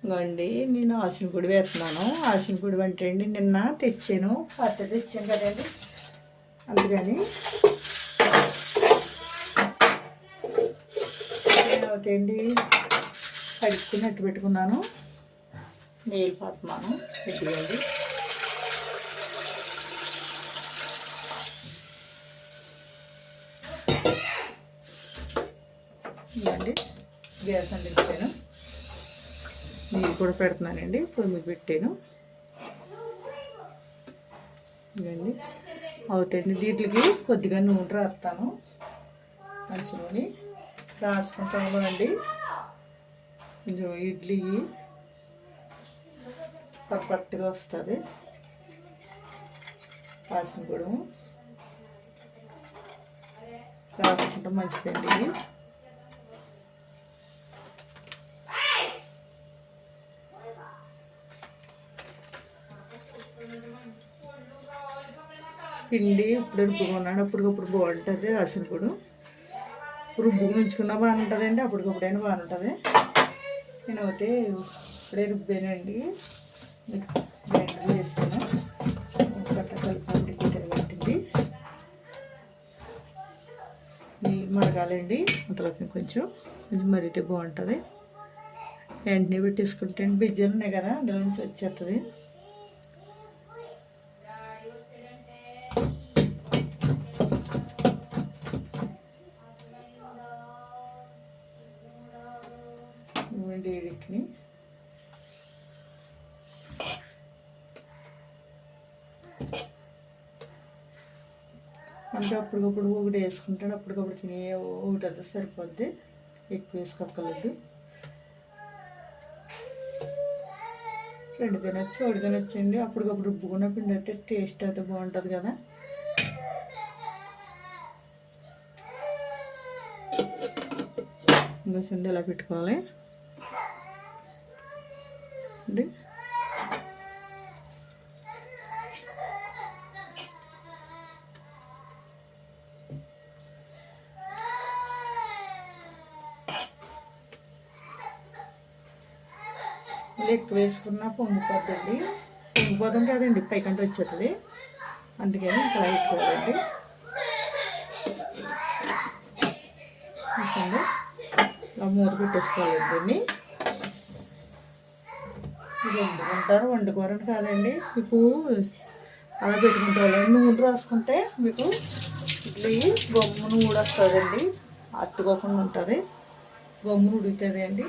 ఇంకోండి నేను ఆసిన పొడి వేస్తున్నాను. ఆసిన పొడి అంటే అండి నిన్న తెచ్చాను, పాత తెచ్చాను కదండి, అందుకని అవుతాయండి. కడుక్కుని అట్టు పెట్టుకున్నాను, నీళ్ళు పోతున్నాను ఎట్టుకోండి. ఇవ్వండి గ్యాస్ అందించాను, నీళ్ళు కూడా పెడుతున్నానండి, పొయ్యి మీద పెట్టాను. ఇవ్వండి అవుతాయండి. దీంట్లోకి కొద్దిగా నూనె రాస్తాను, మంచి నూనె రాసుకుంటాము కదండి. కొంచెం ఇడ్లీ పర్ఫెక్ట్గా వస్తుంది. రాసిన కూడా రాసుకుంటాం మంచిదండి. ఇది పిండి ఇప్పుడు రుబ్బుకున్నాను, అప్పటికప్పుడు బాగుంటుంది. రాసిన పొడి రుబ్బుకు ఉంచుకున్నా బాగుంటుందండి, అప్పటికప్పుడైనా బాగుంటుంది. నేను అయితే ఇప్పుడే రుబ్బానండి, గ్రైండర్ వేసాను, కట్ట కలుపుకుంటే గిన్నె పెట్టింది. నీళ్ళు మరగాలండి, అంతలోకి కొంచెం మరిగితే బాగుంటుంది. వెంటనే పెట్టేసుకుంటే బిజ్జలు ఉన్నాయి కదా, అందులో నుంచి వచ్చేస్తుంది. డేడికి అంటే అప్పటికప్పుడు ఒకటి వేసుకుంటాడు, అప్పటికప్పుడు తినే ఒకటి అయితే సరిపోద్ది, ఎక్కువ వేసుకోక్కర్లేదు. రెండు తినొచ్చు, ఒకటి తినొచ్చండి. అప్పటికప్పుడు రుబ్బుకున్న పిండి అయితే టేస్ట్ అయితే బాగుంటుంది కదా. ఇంకా చిండి ఇలా పెట్టుకోవాలి అండి. ఎక్కువ వేసుకున్నా పొంగిపోద్దండి, పొంగిపోతాం కదండి, పైకంటే వచ్చేస్తుంది, అందుకని ఇంకా పెట్టుకోవాలండి. చూసండి ఇలా మూత పెట్టేసుకోవాలండి. ఇది వండుకుంటారు, వండుకోరని కాదండి, మీకు అలా పెట్టుకుంటారు. నూనె రాసుకుంటే మీకు ఇడ్లీ గమ్మును ఊడొస్తుందండి, అత్తుకోకుండా ఉంటుంది, గమ్మును ఉడుకుతుంది అండి.